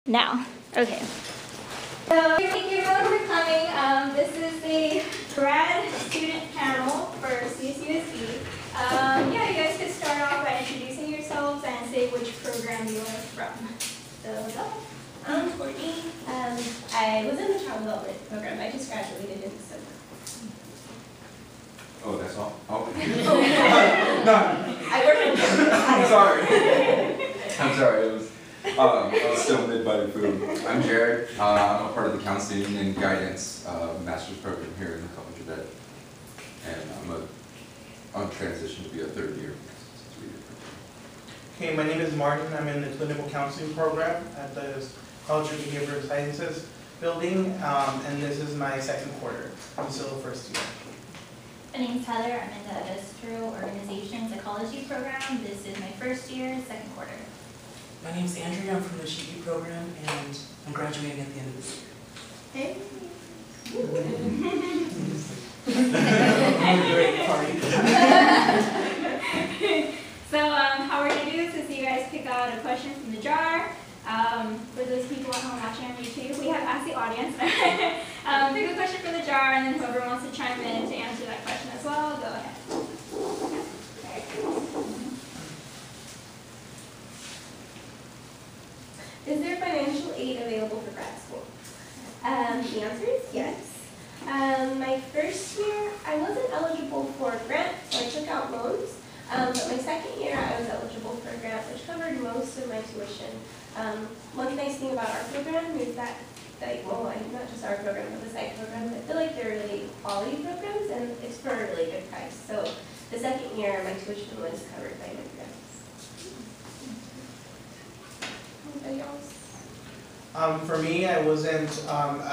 Now, okay. So thank you everyone for coming. This is the grad student panel for CSUSD. Yeah, you guys could start off by introducing yourselves and say which program you are from. So go. I'm Courtney. I was in the child development program. I just graduated in December. Oh, that's all? Oh. No. I work in I'm sorry. I'm sorry. I was still mid by the food. I'm Jared. I'm a part of the counseling and guidance master's program here in the College of Ed. And I'm on transition to be a third year. Okay, my name is Martin. I'm in the clinical counseling program at the College of Behavioral Sciences building, and this is my second quarter. I'm still first year. My name's Heather. I'm in the Industrial Organization Psychology program. This is my first year, second quarter. My name's Andrea. I'm from the GE program, and I'm graduating at the end of this year. Hey. So how we're going to do this is you guys pick out a question from the jar. For those people at home watching on YouTube, we have asked the audience. Pick a question from the jar, and then whoever wants to chime in to answer that question as well, go ahead. Is there financial aid available for grad school? The answer is yes. My first year, I wasn't eligible for a grant, so I took out loans. But my second year, I was eligible for a grant, which covered most of my tuition. One nice thing about our program is that, not just our program, but the psych programs, I feel like they're really quality programs, and it's for a really good price. So the second year, my tuition was covered by my grants. Anybody else? For me, I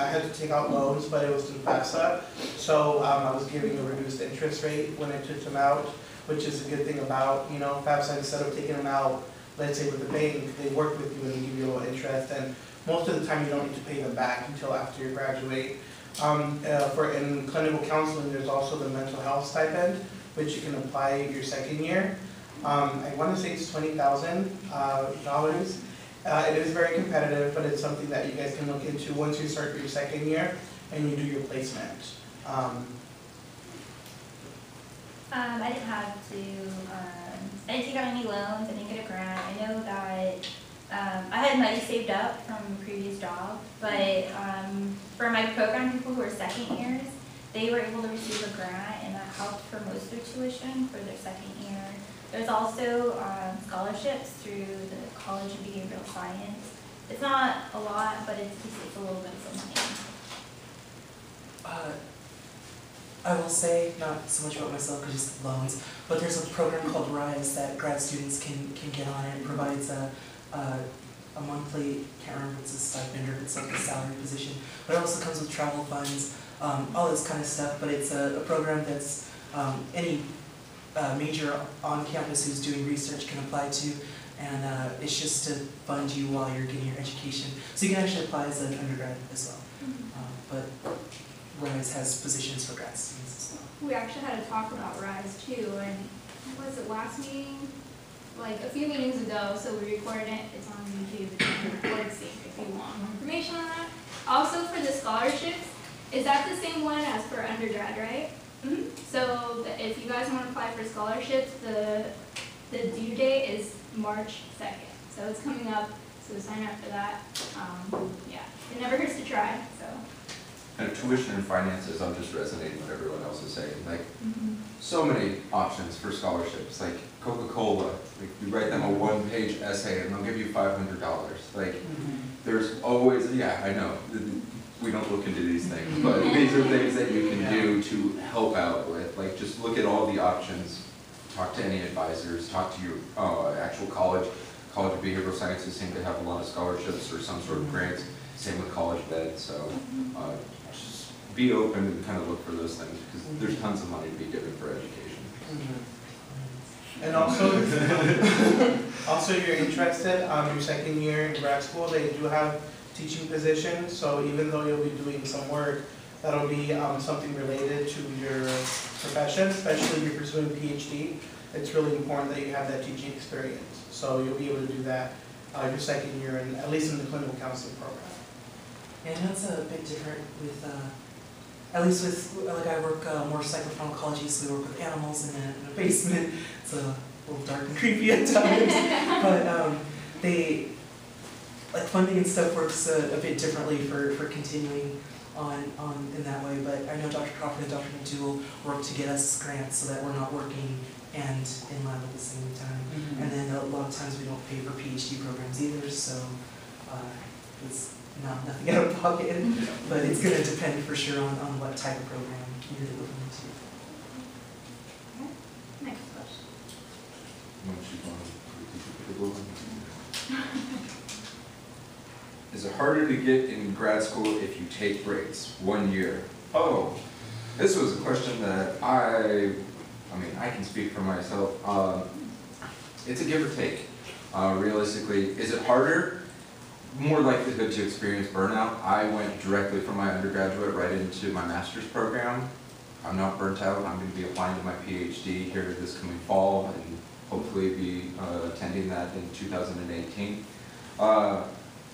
had to take out loans, but it was through FAFSA. So I was giving a reduced interest rate when I took them out, which is a good thing about, FAFSA. Instead of taking them out, let's say with the bank, they work with you and they give you a little interest. And most of the time, you don't need to pay them back until after you graduate. In clinical counseling, there's also the mental health stipend, which you can apply your second year. I want to say it's $20,000. It is very competitive, but it's something that you guys can look into once you start your second year and you do your placement. I didn't have to, I didn't take out any loans, I didn't get a grant. I know that I had money saved up from a previous job, but for my program, people who are second years, they were able to receive a grant, and that helped for most of their tuition for their second year. There's also scholarships through the College of Behavioral Science. It's not a lot, but it's a little bit of something. I will say, not so much about myself because just loans, but there's a program called RISE that grad students can get on. It provides a monthly, can't remember if it's a stipend or if it's like a salary position, but it also comes with travel funds, all this kind of stuff. But it's a program that's any major on campus who's doing research can apply to, and it's just to fund you while you're getting your education. So you can actually apply as an undergrad as well. But RISE has positions for grad students as well. We actually had a talk about RISE too, and what was it, last meeting? Like a few meetings ago, so we recorded it. It's on YouTube. It's on record sync if you want more information on that. Also for the scholarships, is that the same one as for undergrad, right? Mm-hmm. So if you guys want to apply for scholarships, the due date is March 2nd. So it's coming up, so sign up for that. Yeah, it never hurts to try. So. And tuition and finances, I'm just resonating with everyone else is saying. Like, so many options for scholarships. Like Coca-Cola, like you write them a one-page essay and they'll give you $500. Like, there's always, yeah, I know. We don't look into these things, but these are things that you can do to help out with. Like, just look at all the options. Talk to any advisors. Talk to your actual college. College of Behavioral Sciences seem to have a lot of scholarships or some sort of grants. Same with College of Ed. So just be open and kind of look for those things because there's tons of money to be given for education. And also, you're interested, your second year in grad school, they do have teaching positions, so even though you'll be doing some work, that'll be something related to your profession, especially if you're pursuing a PhD. It's really important that you have that teaching experience, so you'll be able to do that your second year, and at least in the clinical counseling program. Yeah, I know it's a bit different with, at least with, like I work more psychopharmacology, so we work with animals in a basement. It's a little dark and creepy at times. But they, like funding and stuff works a bit differently for continuing on in that way. But I know Dr. Crawford and Dr. McDougall work to get us grants so that we're not working and in lab at the same time. Mm-hmm. And then a lot of times we don't pay for PhD programs either, so it's nothing out of pocket, but it's going to depend for sure on what type of program you're looking into. Next question. Is it harder to get in grad school if you take breaks? 1 year. Oh, this was a question that I mean, I can speak for myself. It's a give or take. Realistically, is it harder? More likelihood to experience burnout. I went directly from my undergraduate right into my master's program. I'm not burnt out. I'm going to be applying to my PhD here this coming fall and hopefully be attending that in 2018.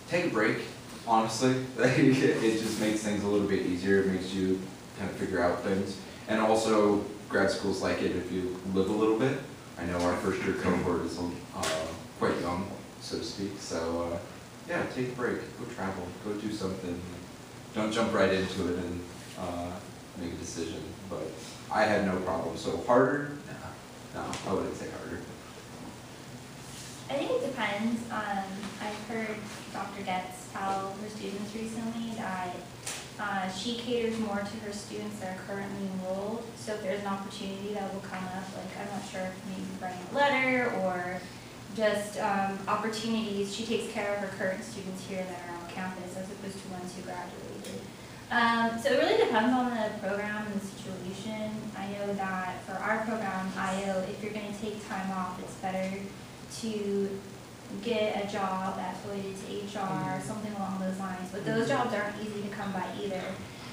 Take a break, honestly. It just makes things a little bit easier. It makes you kind of figure out things. And also, grad schools like it if you live a little bit. I know our first year cohort is quite young, so to speak. So yeah, take a break, go travel, go do something. Don't jump right into it and make a decision. But I had no problem. So harder? No, I wouldn't say harder. I think it depends. I've heard Dr. Getz tell her students recently that she caters more to her students that are currently enrolled. So if there's an opportunity that will come up, like I'm not sure if maybe writing a letter or just opportunities, she takes care of her current students here that are on campus as opposed to ones who graduated. So it really depends on the program and the situation. I know that for our program, IO, if you're going to take time off, it's better to get a job that's related to HR, something along those lines. But those jobs aren't easy to come by either.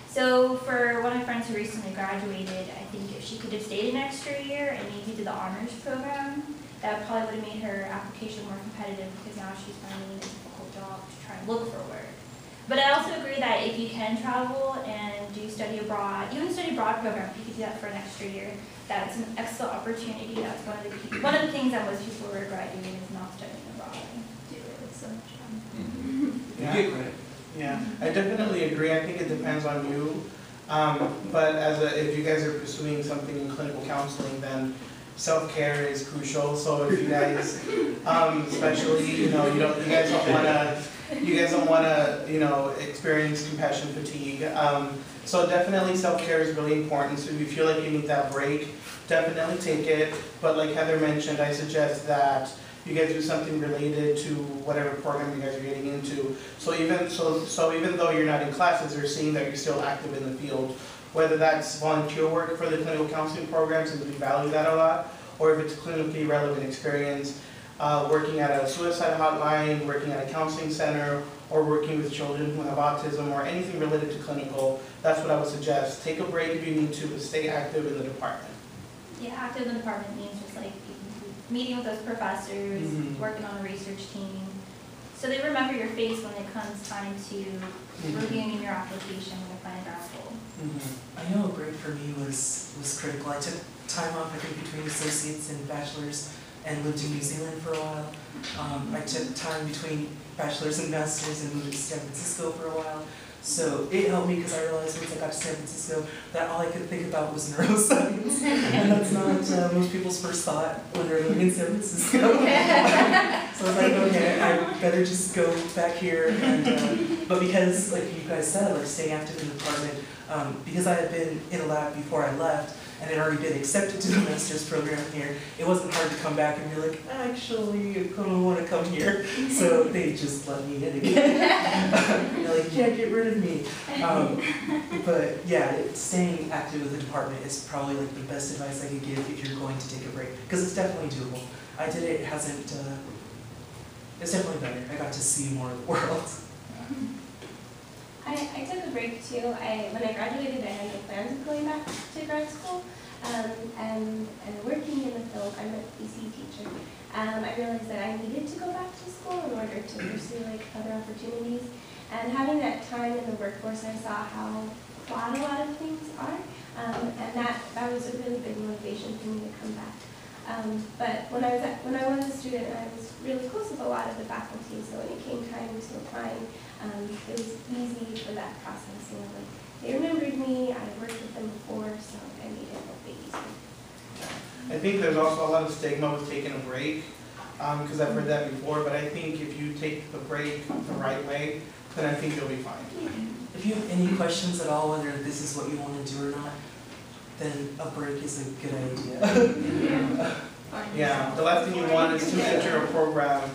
So for one of my friends who recently graduated, I think if she could have stayed an extra year and maybe did the honors program, that probably would have made her application more competitive because now she's finding a difficult job to try and look for work. But I also agree that if you can travel and do study abroad, even study abroad program, if you could do that for an extra year, that's an excellent opportunity. That's one of the things that most people who are graduating is not studying abroad. Do it. It's so much fun. Yeah. You get credit. Yeah, I definitely agree. I think it depends on you. But if you guys are pursuing something in clinical counseling, then self-care is crucial. So if you guys, especially, you guys don't want to, experience compassion fatigue. So definitely self-care is really important. So if you feel like you need that break, definitely take it. But like Heather mentioned, I suggest that you guys do something related to whatever program you guys are getting into. So even though you're not in classes, they're seeing that you're still active in the field. Whether that's volunteer work for the clinical counseling programs, and we value that a lot, or if it's clinically relevant experience, working at a suicide hotline, working at a counseling center, or working with children who have autism, or anything related to clinical, that's what I would suggest. Take a break if you need to, but stay active in the department. Yeah, active in the department means just like meeting with those professors, working on a research team. So they remember your face when it comes time to reviewing your application and applying grad school. I know a break for me was critical. I took time off, I think, between associates and bachelors and lived in New Zealand for a while. I took time between bachelor's and master's and moved to San Francisco for a while. So it helped me because I realized once I got to San Francisco that all I could think about was neuroscience. And that's not most people's first thought when they're living in San Francisco. So I was like, okay, I better just go back here. And but because, like you guys said, like staying active in the department, because I had been in a lab before I left, and had already been accepted to the master's program here, it wasn't hard to come back and be like, actually, I don't want to come here. So they just let me in again. They're like, yeah, get rid of me. But yeah, staying active with the department is probably like the best advice I could give if you're going to take a break, because it's definitely doable. I did it, it's definitely better. I got to see more of the world. I took a break too. When I graduated, I had no plans of going back to grad school. and working in the field, I'm an EC teacher. I realized that I needed to go back to school in order to pursue like other opportunities. And having that time in the workforce, I saw how flawed a lot of things are. And that was a really big motivation for me to come back. But when I was a student, I was really close with a lot of the faculty. So when it came time to applying, it was easy for that process. You know, like they remembered me. I had worked with them before, so I made it a little bit easier. I think there's also a lot of stigma with taking a break, because I've heard that before, but I think if you take the break the right way, then I think you'll be fine. If you have any questions at all, whether this is what you want to do or not, then a break is a good idea. Yeah, the last thing you want is to enter a program,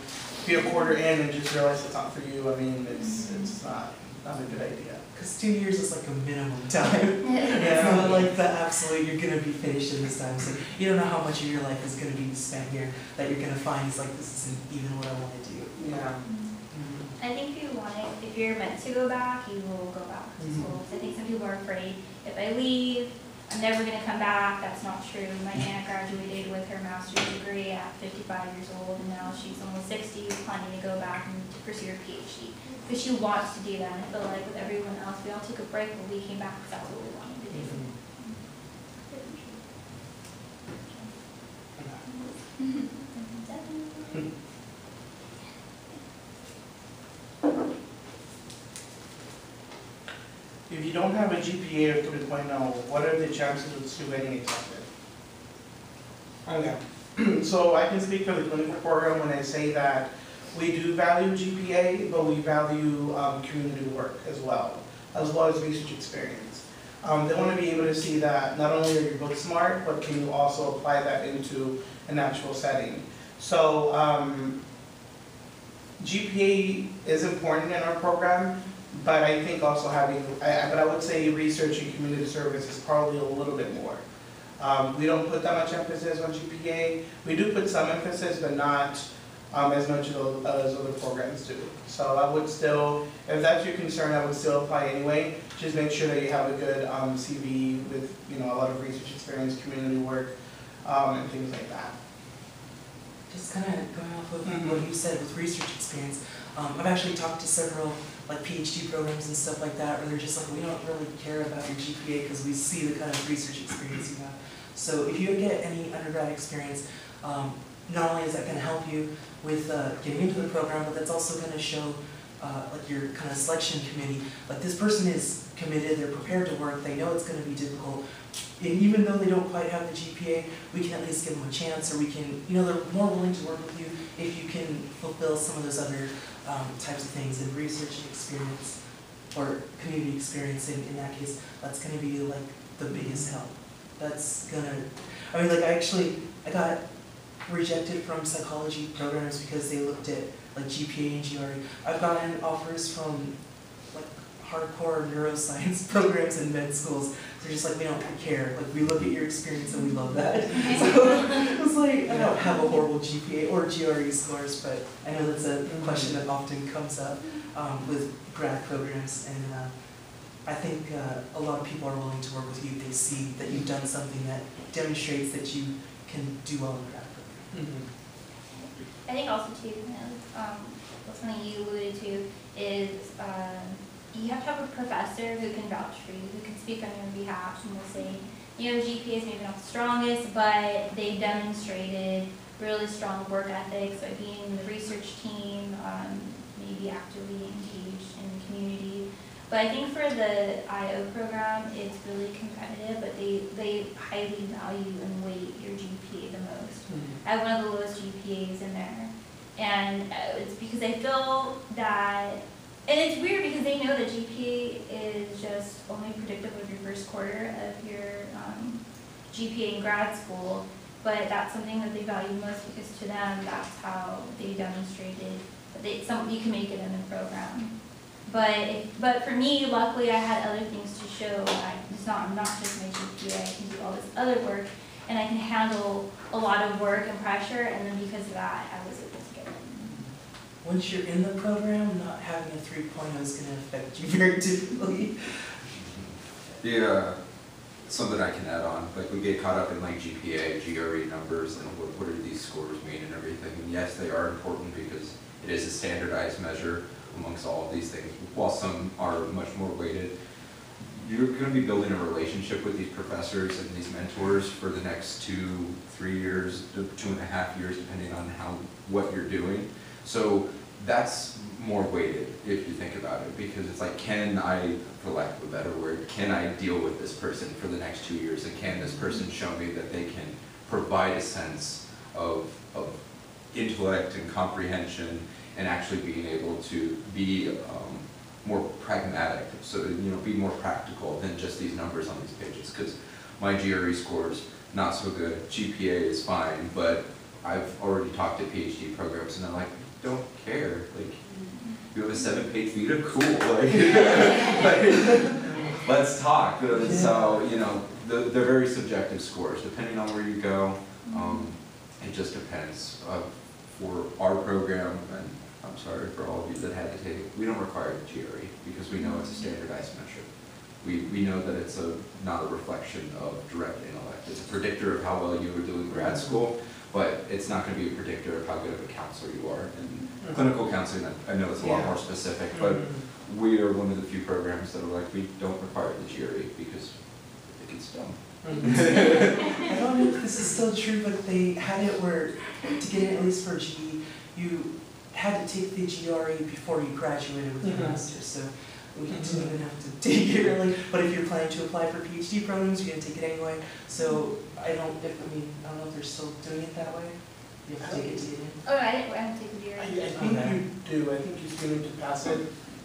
be a quarter in and just realize it's not for you. I mean, it's not a good idea. Because 2 years is like a minimum time. Yeah. It's not like the absolute, you're going to be finished in this time. So you don't know how much of your life is going to be spent here that you're going to find is like, this isn't even what I want to do. Yeah. I think if you're meant to go back, you will go back to school. I think some people are afraid, if I leave, I'm never going to come back. That's not true. My aunt graduated with her master's degree at 55 years old, and now she's almost 60, planning to go back and to pursue her PhD. Because she wants to do that, and I feel like with everyone else, we all took a break when we came back because that's what we wanted to do. If you don't have a GPA of 3.0, what are the chances of still getting accepted? Okay, so I can speak for the clinical program when I say that we do value GPA, but we value community work as well as research experience. They want to be able to see that not only are you book smart, but can you also apply that into an actual setting. So GPA is important in our program, but I think also but I would say research and community service is probably a little bit more. We don't put that much emphasis on GPA. We do put some emphasis, but not as much as other programs do. So I would still, if that's your concern, I would still apply anyway. Just make sure that you have a good CV with a lot of research experience, community work, and things like that. Just kind of going off of what you said with research experience, I've actually talked to several like PhD programs and stuff like that where they're just like, we don't really care about your GPA because we see the kind of research experience you have. So if you get any undergrad experience, not only is that going to help you with getting into the program, but that's also going to show like your kind of selection committee, like this person is committed, they're prepared to work, they know it's going to be difficult. And even though they don't quite have the GPA, we can at least give them a chance, or we can, they're more willing to work with you if you can fulfill some of those other types of things in research experience or community experience. In that case, that's going to be like the biggest help. That's gonna, I got rejected from psychology programs because they looked at like GPA and GRE. I've gotten offers from like hardcore neuroscience programs in med schools. They're just like, we don't care. Like, we look at your experience and we love that. So it was like, I don't have a horrible GPA or GRE scores, but I know that's a question that often comes up with grad programs. And I think a lot of people are willing to work with you if they see that you've done something that demonstrates that you can do well in grad program. I think also too, something you alluded to is you have to have a professor who can vouch for you, who can speak on your behalf, and will say, GPA is maybe not the strongest, but they demonstrated really strong work ethics by being in the research team, maybe actively engaged in the community. But I think for the IO program, it's really competitive, but they highly value and weight your GPA the most. I have one of the lowest GPAs in there. And it's because I feel that, and it's weird because they know that GPA is just only predictive of your first quarter of your GPA in grad school, but that's something that they value most because to them, that's how they demonstrated that you can make it in the program. But for me, luckily, I had other things to show. I'm not just my GPA. I can do all this other work, and I can handle a lot of work and pressure. And then because of that, I was able to get in. Once you're in the program, not having a 3.0 is going to affect you very differently. something I can add on, like we get caught up in like GPA, GRE numbers, and what do these scores mean and everything. And yes, they are important because it is a standardized measure amongst all of these things. While some are much more weighted, you're going to be building a relationship with these professors and these mentors for the next 2-3 years, 2.5 years, depending on what you're doing. So that's more weighted if you think about it, because it's like, can I, for lack of a better word, can I deal with this person for the next 2 years, and can this person show me that they can provide a sense of intellect and comprehension and actually being able to be more pragmatic, so be more practical than just these numbers on these pages. Because my GRE scores not so good, GPA is fine, but I've already talked to PhD programs and they're like, don't care. Like, you have a 7-page vita, cool. Like, let's talk. So they're very subjective scores depending on where you go. It just depends. For our program, and I'm sorry for all of you that had to take it, we don't require the GRE because we know it's a standardized measure. We know that it's not a reflection of direct intellect. It's a predictor of how well you were doing in grad school, but it's not going to be a predictor of how good of a counselor you are. And clinical counseling, I know it's a lot more specific, but we are one of the few programs that are like, we don't require the GRE because it gets dumb. I don't know if this is still true, but they had it where, to get in at least for GE, you had to take the GRE before you graduated with your master's, so we didn't even have to take it really. But if you're planning to apply for PhD programs, you're going to take it anyway. So I don't know if they're still doing it that way. You have to take it to get in. Oh, I didn't take the GRE. I think you do. I think you still need to pass it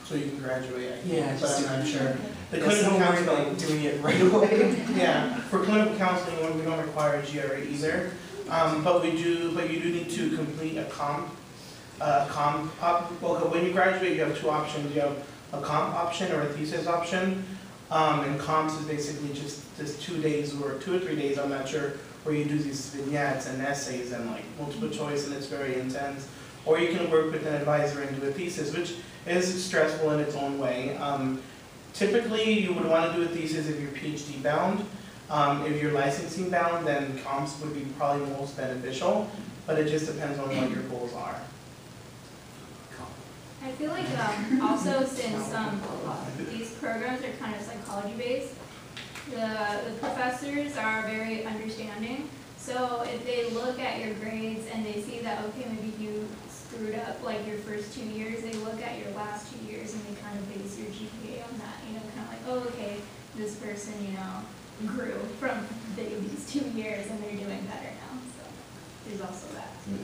so you can graduate. I think, Yeah, but I'm not sure. The Don't clinical worry about counseling, doing it right away. yeah, for clinical counseling, we don't require a GRE either. But you do need to complete a when you graduate, you have two options. You have a comp option or a thesis option. And comps is basically just this 2 days or 2 or 3 days, I'm not sure, where you do these vignettes and essays and like multiple choice, and it's very intense. Or you can work with an advisor and do a thesis, which is stressful in its own way. Typically, you would want to do a thesis if you're PhD bound. If you're licensing bound, then comps would be probably most beneficial, but it just depends on what your goals are. I feel like also since these programs are kind of psychology based, the professors are very understanding. So if they look at your grades and they see that, okay, maybe you screwed up like your first 2 years, they look at your last 2 years and they kind of base your GPA on that, kind of like, oh, okay, this person, grew from these 2 years and they're doing better now. So there's also that too.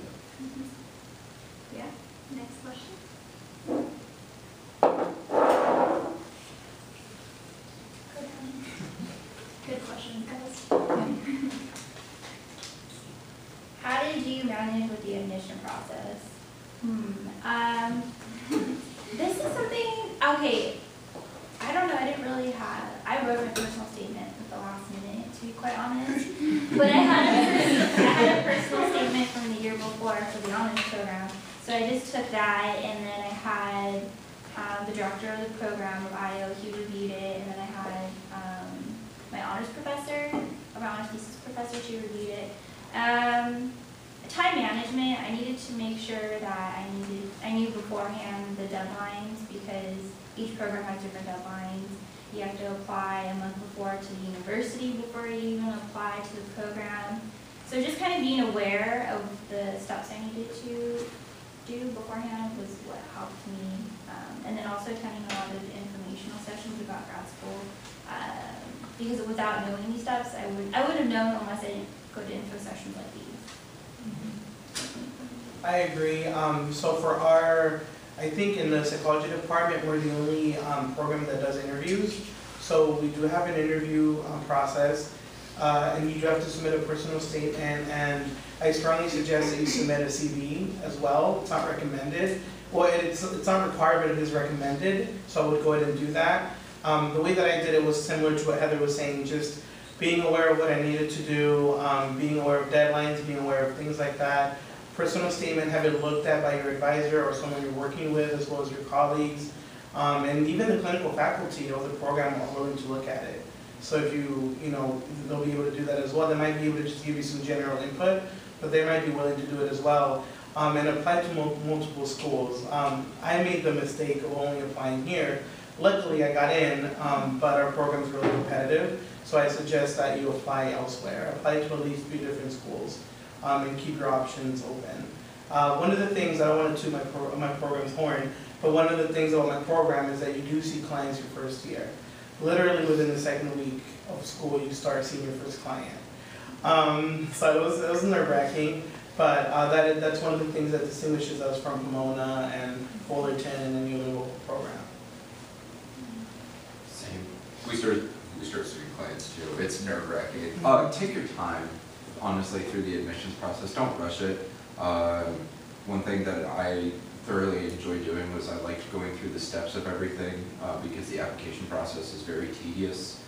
Yeah, next question. Good question, guys. How did you manage with the admission process? This is something, okay, I don't know, I wrote my personal statement at the last minute, to be quite honest. But I had a personal statement from the year before for the honors program. So I just took that, and then I had the director of the program of IO, he reviewed it, and then I had my honors professor, my honors thesis professor, she reviewed it. Time management, I needed to make sure that I knew beforehand the deadlines, because each program has different deadlines. You have to apply a month before to the university before you even apply to the program. So just kind of being aware of the steps I needed to do beforehand was what helped me. And then also attending a lot of informational sessions about grad school. Because without knowing these steps, I wouldn't have known unless I didn't go to info sessions like these. I agree. So for I think in the psychology department, we're the only program that does interviews. So we do have an interview process, and you do have to submit a personal statement, and I strongly suggest that you submit a CV as well. It's not recommended. Well, it's not required, but it is recommended, so I would go ahead and do that. The way that I did it was similar to what Heather was saying, just being aware of what I needed to do, being aware of deadlines, being aware of things like that. Personal statement, have it looked at by your advisor or someone you're working with, as well as your colleagues. And even the clinical faculty of the program are willing to look at it. So if you know, they'll be able to do that as well. They might be able to just give you some general input, but they might be willing to do it as well. And apply to multiple schools. I made the mistake of only applying here. Luckily, I got in, but our program's really competitive, so I suggest that you apply elsewhere. Apply to at least 3 different schools, and keep your options open. One of the things, I don't want to toot my program's horn, but one of the things about my program is that you do see clients your first year. Literally within the 2nd week of school, you start seeing your first client. So it was nerve-wracking. But that's one of the things that distinguishes us from Pomona and Fullerton and any other local program. Same. We start seeing clients too. It's nerve-wracking. Take your time, honestly, through the admissions process. Don't rush it. One thing that I thoroughly enjoyed doing was I liked going through the steps of everything because the application process is very tedious.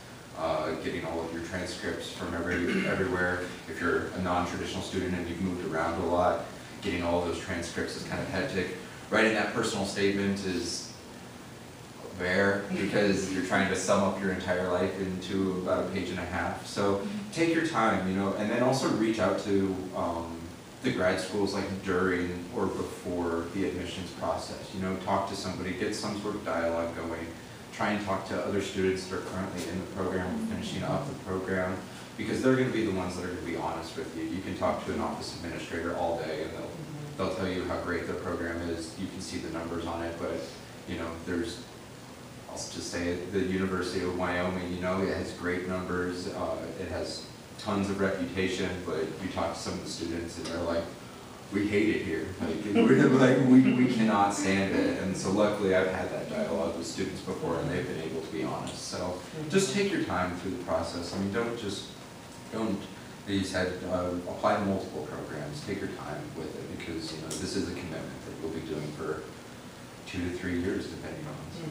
Getting all of your transcripts from everywhere. If you're a non-traditional student and you've moved around a lot, getting all of those transcripts is kind of hectic. Writing that personal statement is rare because you're trying to sum up your entire life into about a page and a half. So take your time, you know, and then also reach out to the grad schools like during or before the admissions process. You know, talk to somebody, get some sort of dialogue going. Try and talk to other students that are currently in the program or finishing up the program, because they're going to be the ones that are going to be honest with you. You can talk to an office administrator all day and they'll tell you how great their program is. You can see the numbers on it, but you know, I'll just say it, the University of Wyoming, you know, it has great numbers, it has tons of reputation, but you talk to some of the students and they're like, we hate it here. We cannot stand it. And so luckily I've had that dialogue with students before and they've been able to be honest. So just take your time through the process. I mean, don't, you said, apply to multiple programs. Take your time with it because, you know, this is a commitment that you'll be doing for 2 to 3 years depending on. So.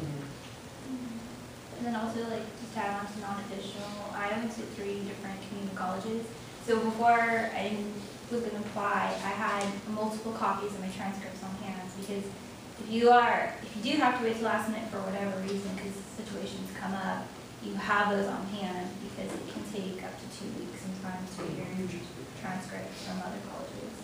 And then also, like, just to add on to non-traditional, I went to 3 different community colleges. So before I didn't flip and apply, I had multiple copies of my transcripts on hand because if you do have to wait till last minute for whatever reason, because situations come up, you have those on hand because it can take up to 2 weeks sometimes to get your transcripts from other colleges.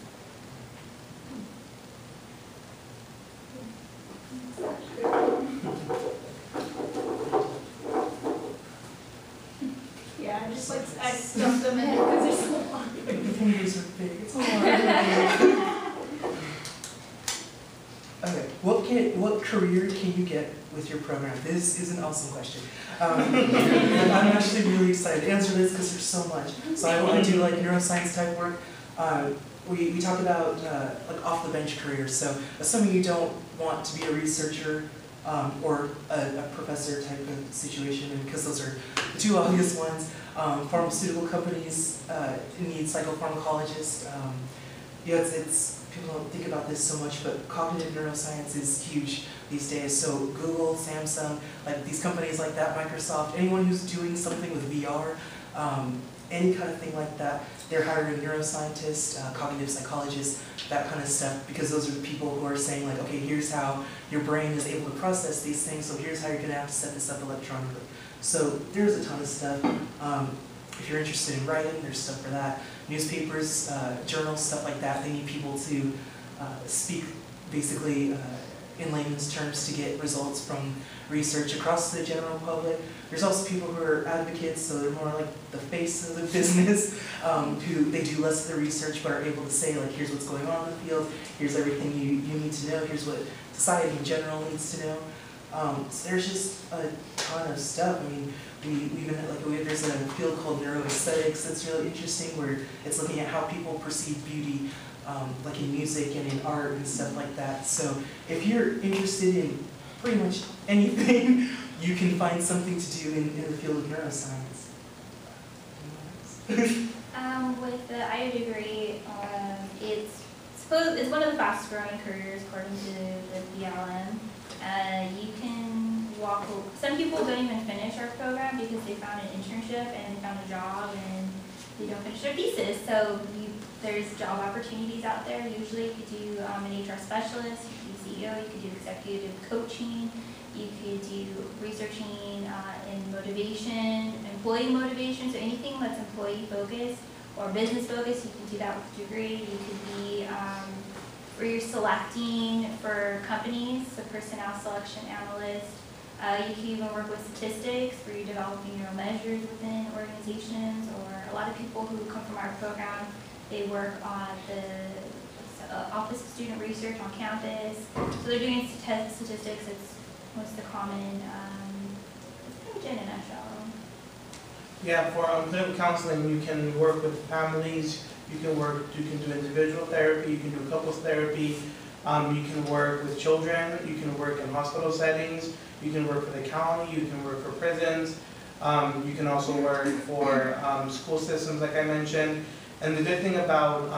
Yeah, I stuffed them in because they're so long. The fingers are big. It's hard. Okay, what career can you get with your program? This is an awesome question. And I'm actually really excited to answer this because there's so much. So I do like neuroscience type work. We talk about like off the bench careers. So assuming you don't want to be a researcher or a professor type of situation, and because those are the 2 obvious ones. Pharmaceutical companies need psychopharmacologists. Yeah, people don't think about this so much, but cognitive neuroscience is huge these days. So Google, Samsung, like these companies like that, Microsoft, anyone who's doing something with VR, any kind of thing like that, they're hiring neuroscientists, cognitive psychologists, that kind of stuff, because those are the people who are saying like, okay, here's how your brain is able to process these things, so here's how you're gonna have to set this up electronically. So there's a ton of stuff. If you're interested in writing, there's stuff for that. Newspapers, journals, stuff like that, they need people to speak basically in layman's terms to get results from research across the general public. There's also people who are advocates, so they're more like the face of the business, who they do less of the research but are able to say like, here's what's going on in the field, here's everything you need to know, here's what society in general needs to know. So there's just a ton of stuff. I mean, there's a field called neuroaesthetics that's really interesting, where it's looking at how people perceive beauty, like in music and in art and stuff like that. So if you're interested in pretty much anything, you can find something to do in the field of neuroscience. With the IO degree, it's one of the fastest growing careers according to the BLM. You can walk. Some people don't even finish our program because they found an internship and they found a job and they don't finish their thesis. So there's job opportunities out there. Usually you could do an HR specialist, you could do CEO, you could do executive coaching, you could do researching in motivation and employee motivation, so anything that's employee focused or business focused, you can do that with a degree. You could be where you're selecting for companies, so personnel selection analyst. You can even work with statistics, where you're developing your own measures within organizations, or a lot of people who come from our program, they work on the Office of Student Research on campus. So they're doing statistics. It's most the common, pretty much in a nutshell. Yeah, for clinical counseling, you can work with families, you can do individual therapy, you can do couples therapy, you can work with children, you can work in hospital settings, you can work for the county, you can work for prisons, you can also work for school systems like I mentioned. And the good thing about,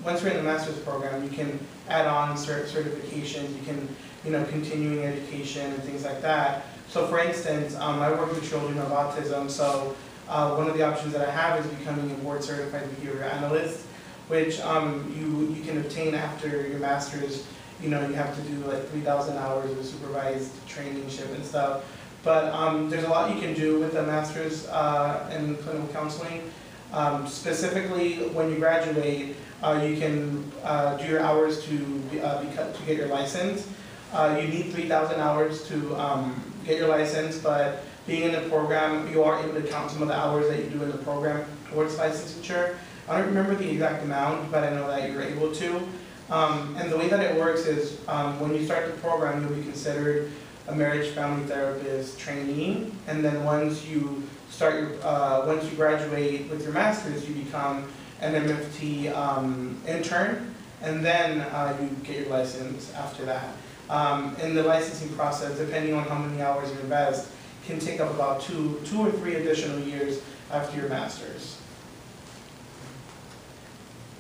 once you're in the master's program, you can add on certifications, you can, continuing education and things like that. So for instance, I work with children of autism, so one of the options that I have is becoming a board certified behavior analyst, which you can obtain after your master's. You have to do like 3,000 hours of supervised traineeship and stuff. But there's a lot you can do with a master's in clinical counseling. Specifically, when you graduate, you can do your hours to get your license. You need 3,000 hours to get your license, but being in the program, you are able to count some of the hours that you do in the program towards licensure. I don't remember the exact amount, but I know that you're able to. And the way that it works is when you start the program, you'll be considered a marriage family therapist trainee, and then once you graduate with your master's, you become an MFT intern, and then you get your license after that. In the licensing process, depending on how many hours you invest, can take up about two or three additional years after your master's.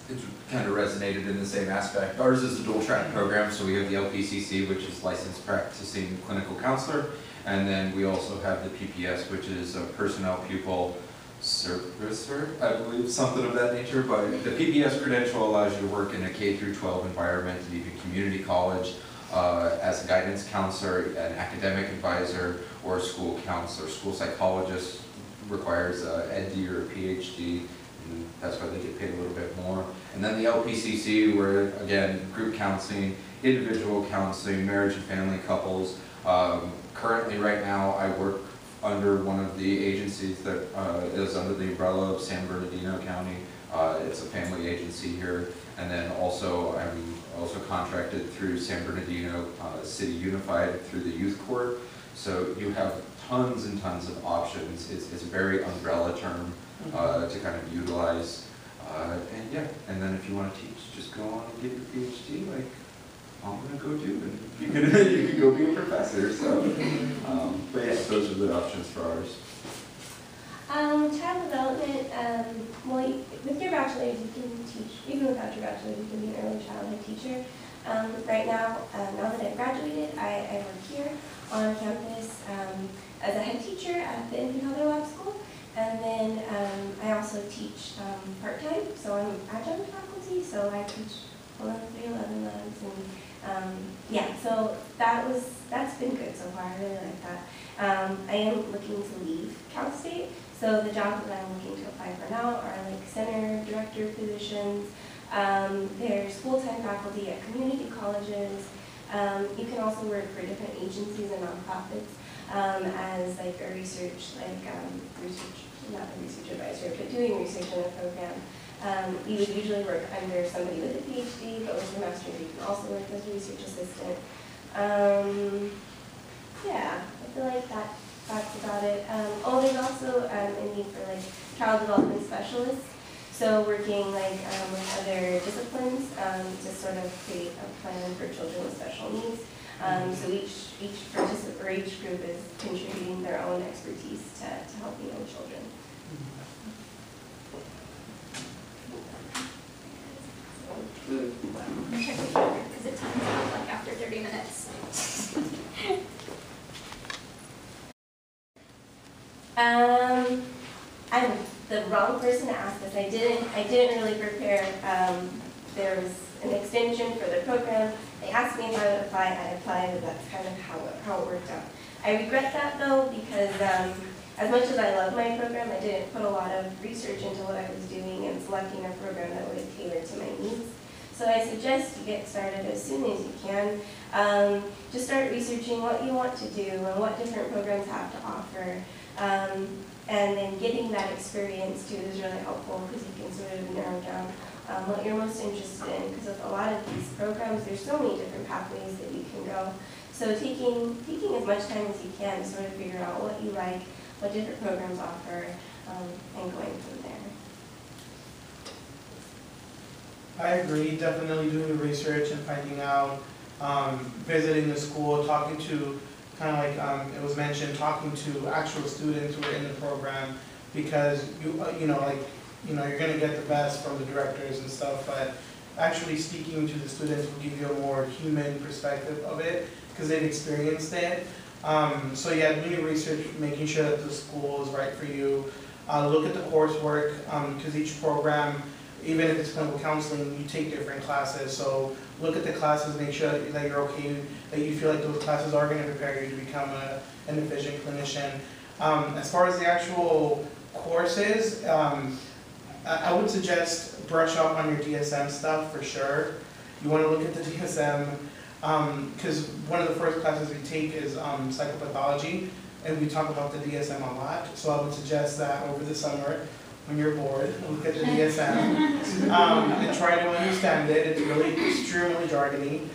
It's kind of resonated in the same aspect. Ours is a dual track program, so we have the LPCC, which is licensed practicing clinical counselor, and then we also have the PPS, which is a personnel pupil servicer, I believe, something of that nature. But the PPS credential allows you to work in a K-12 environment and even community college as a guidance counselor, an academic advisor, or a school counselor. School psychologist requires ED or a PhD. And that's why they get paid a little bit more. And then the LPCC, where again, group counseling, individual counseling, marriage and family couples. Currently, right now, I work under one of the agencies that is under the umbrella of San Bernardino County. It's a family agency here. And then also, I'm also contracted through San Bernardino City Unified through the youth court. So you have tons and tons of options. It's a very umbrella term to kind of utilize. And yeah, and then if you want to teach, just go on and get your PhD like I'm going to go do, and you can go be a professor. So, but yeah, those are the options for ours. Child development, well, with your bachelor's you can teach, even without your bachelor's you can be an early childhood teacher. Right now, now that I've graduated, I work here on campus as a head teacher at the Infant Health Lab School. And then I also teach part-time, so I'm adjunct faculty, so I teach 311 labs, and yeah, so that's been good so far. I really like that. I am looking to leave Cal State, so the jobs that I'm looking to apply for now are like center director positions. There's full-time faculty at community colleges. You can also work for different agencies and nonprofits as like a research, not a research advisor, but doing research in a program. You would usually work under somebody with a PhD, but with a master's you can also work as a research assistant. Yeah, I feel like that's about it. Oh, there's also a need for like child development specialists. So working like with other disciplines to sort of create a plan for children with special needs. So each participant or each group is contributing their own expertise to helping young children. Let me check the calendar because it times out like after 30 minutes. I'm the wrong person to ask this. I didn't really prepare. There was an extension for the program. They asked me if I would apply. I applied, and that's kind of how it worked out. I regret that though, because as much as I love my program, I didn't put a lot of research into what I was doing and selecting a program that would tailor to my needs. So I suggest you get started as soon as you can. Just start researching what you want to do and what different programs have to offer. And then getting that experience too is really helpful because you can sort of narrow down what you're most interested in. Because with a lot of these programs, there's so many different pathways that you can go. So taking as much time as you can to sort of figure out what you like, what different programs offer, and going from there. I agree, definitely doing the research and finding out, visiting the school, talking to, kind of like it was mentioned, talking to actual students who are in the program, because you're gonna get the best from the directors and stuff, but actually speaking to the students will give you a more human perspective of it, because they've experienced it. So yeah, doing your research, making sure that the school is right for you. Look at the coursework, because each program, even if it's clinical counseling, you take different classes. So look at the classes, make sure that you're okay, that you feel like those classes are going to prepare you to become an efficient clinician. As far as the actual courses, I would suggest brush up on your DSM stuff for sure. You want to look at the DSM, because one of the first classes we take is psychopathology, and we talk about the DSM a lot. So I would suggest that over the summer, when you're bored, look at the DSM and try to understand it. It's really extremely jargony,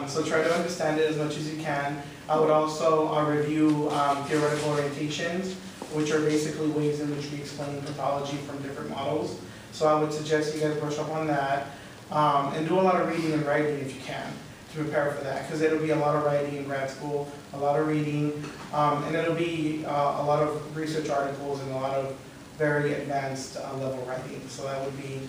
so try to understand it as much as you can. I would also review theoretical orientations, which are basically ways in which we explain pathology from different models. So I would suggest you guys brush up on that, and do a lot of reading and writing if you can to prepare for that, because it'll be a lot of writing in grad school, a lot of reading, and it'll be a lot of research articles and a lot of very advanced level writing. So that would be,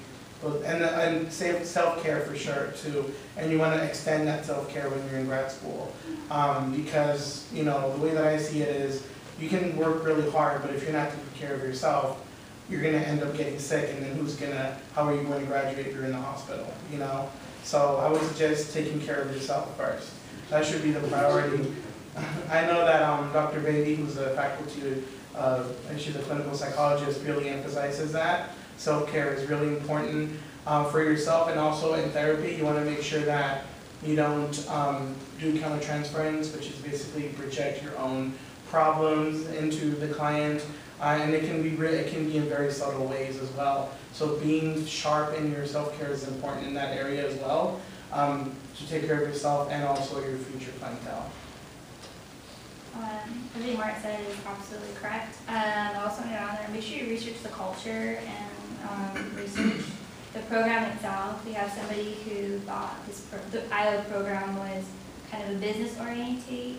and self-care for sure too. And you want to extend that self-care when you're in grad school, because the way that I see it is, you can work really hard, but if you're not taking care of yourself, you're going to end up getting sick, and then how are you going to graduate if you're in the hospital, So I would suggest taking care of yourself first. That should be the priority. I know that Dr. Bailey, who's a faculty, she's a clinical psychologist, really emphasizes that. Self-care is really important for yourself, and also in therapy, you want to make sure that you don't do countertransference, which is basically project your own problems into the client, and it can be in very subtle ways as well. So being sharp in your self-care is important in that area as well, to take care of yourself and also your future clientele. Everything Mark said is absolutely correct. Also on there, make sure you research the culture and research the program itself. We have somebody who thought the IO program was kind of a business oriented,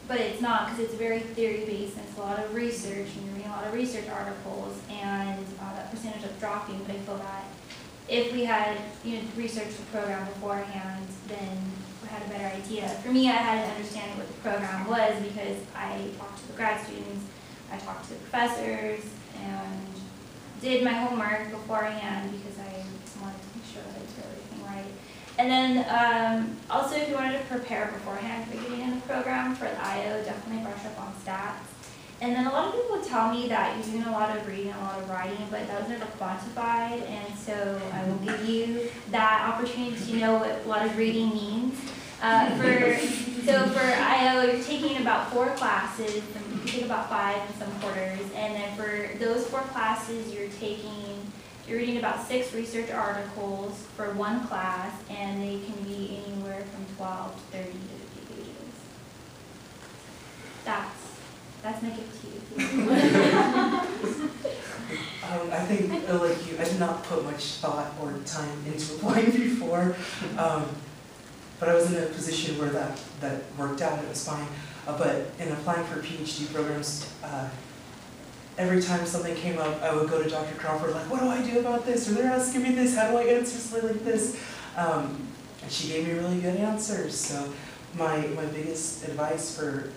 but it's not, because it's very theory based and it's a lot of research, and you're reading a lot of research articles, and that percentage is dropping. But I feel that if we had researched the program beforehand, then we had a better idea. For me, I had an understanding what the program was because I talked to the grad students, I talked to the professors, and did my homework beforehand because I wanted to make sure that I did everything right. And then also, if you wanted to prepare beforehand for getting in the program for the IO, definitely brush up on stats. And then a lot of people would tell me that you're doing a lot of reading, a lot of writing, but that was never quantified. And so I will give you that opportunity to know what a lot of reading means. So for IO, you're taking about 4 classes, and you can take about 5 in some quarters. And then for those 4 classes, you're reading about 6 research articles for 1 class, and they can be anywhere from 12 to 30 to 50 pages. That's my gift to you. I think, like you, I did not put much thought or time into applying before, but I was in a position where that worked out and it was fine. But in applying for PhD programs, every time something came up, I would go to Dr. Crawford, like, what do I do about this? Or they're asking me this, how do I answer something like this? And she gave me really good answers. So my biggest advice for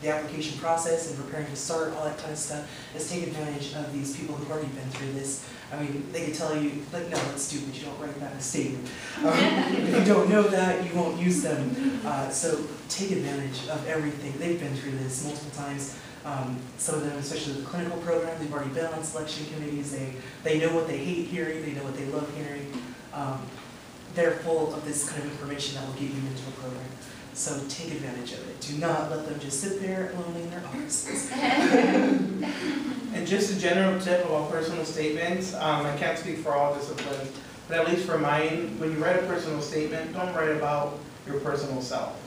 the application process and preparing to start, all that kind of stuff, is take advantage of these people who've already been through this. I mean, they could tell you, like, no, that's stupid, you don't write that in a statement. If you don't know that, you won't use them. So take advantage of everything. They've been through this multiple times. Some of them, especially the clinical program, they've already been on selection committees. They know what they hate hearing, they know what they love hearing. They're full of this kind of information that will get you into a program. So take advantage of it. Do not let them just sit there lonely in their offices. And just a general tip about personal statements, I can't speak for all disciplines, but at least for mine, when you write a personal statement, don't write about your personal self.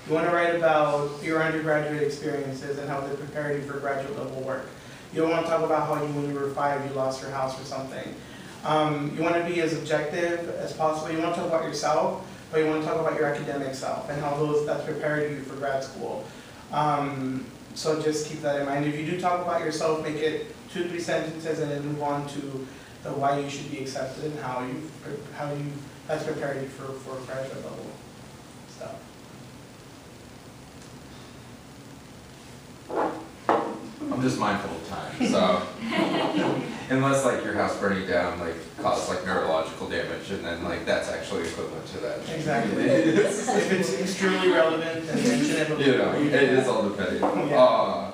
You want to write about your undergraduate experiences and how they prepared you for graduate level work. You don't want to talk about how when you were 5 you lost your house or something. You want to be as objective as possible. You want to talk about yourself, but you want to talk about your academic self and how that's prepared you for grad school. So just keep that in mind. If you do talk about yourself, make it 2-3 sentences and then move on to the why you should be accepted and how that's prepared you for graduate level stuff. I'm just mindful of time, so unless like your house burning down like caused like neurological damage, and then like that's actually equivalent to that. Exactly. If it's extremely relevant, then mention it. You know, it is all depending. Yeah.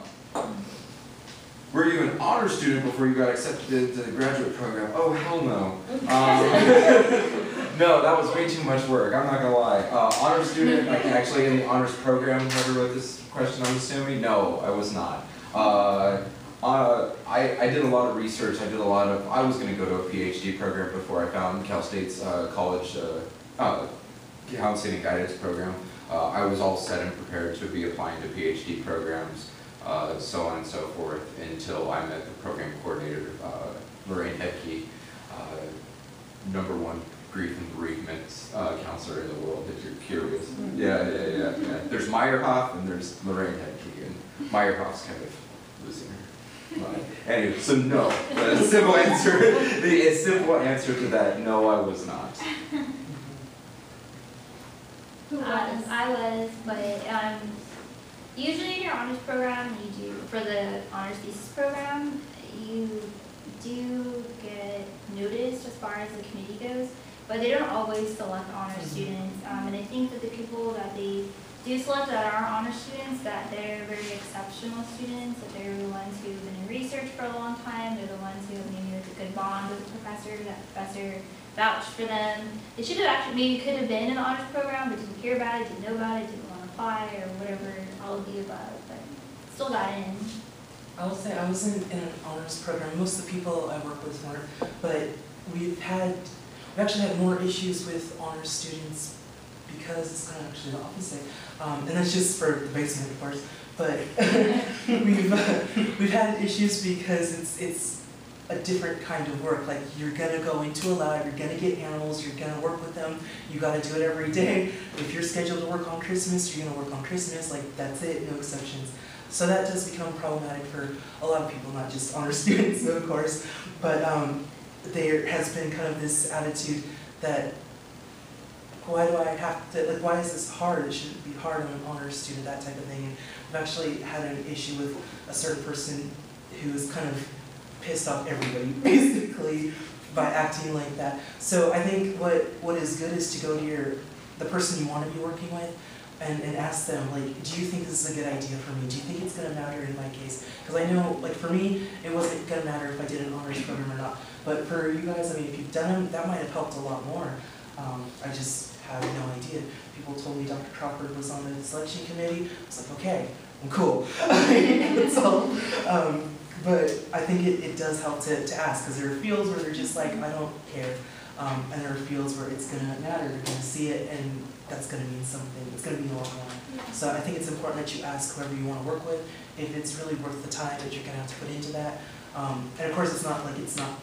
Were you an honor student before you got accepted into the graduate program? Oh hell no. No, that was way too much work. I'm not gonna lie. Honor student, like actually in the honors program. Whoever wrote this question, I'm assuming. No, I was not. I did a lot of research. I was going to go to a PhD program before I found Cal State's college counseling and guidance program. I was all set and prepared to be applying to PhD programs, so on and so forth, until I met the program coordinator, Lorraine Hedke, #1 grief and bereavement counselor in the world, if you're curious. Yeah. There's Meyerhoff and there's Lorraine Hedke, and Meyerhoff's kind of losing her mind. Anyway, so no. The simple answer to that, no, I was not. Who was? I was, but usually in your honors program, you do, for the honors thesis program, you do get noticed as far as the committee goes, but they don't always select honors students. And I think that the people that they do select that are honor students, that they're very exceptional students, that they're the ones who've been in research for a long time, they're the ones who have maybe like a good bond with the professor, that professor vouched for them. They should have actually, maybe could have been in the honors program, but didn't hear about it, didn't know about it, didn't want to apply, or whatever, all of the above, but still got in. I will say I was in an honors program. Most of the people I work with weren't, but we've actually had more issues with honors students because it's kind of actually the opposite. And that's just for the basement, of course. But we've had issues because it's a different kind of work. Like, you're gonna go into a lab, you're gonna get animals, you're gonna work with them, you gotta do it every day. If you're scheduled to work on Christmas, you're gonna work on Christmas, like that's it, no exceptions. So that does become problematic for a lot of people, not just honor students, of course. But there has been kind of this attitude that, why do I have to, like, why is this hard? It shouldn't be hard on an honors student, that type of thing. And we've actually had an issue with a certain person who's kind of pissed off everybody, basically, by acting like that. So I think what is good is to go to the person you want to be working with and ask them, like, do you think this is a good idea for me? Do you think it's going to matter in my case? Because I know, like, for me, it wasn't going to matter if I did an honors program or not. But for you guys, I mean, if you've done them, that might have helped a lot more. I just have no idea. People told me Dr. Crawford was on the selection committee. I was like, okay, I'm cool. That's all. But I think it does help to ask, because there are fields where they're just like, I don't care. And there are fields where it's going to matter. You're going to see it, and that's going to mean something. It's going to be a long run. So I think it's important that you ask whoever you want to work with if it's really worth the time that you're going to have to put into that. And of course, it's not like it's not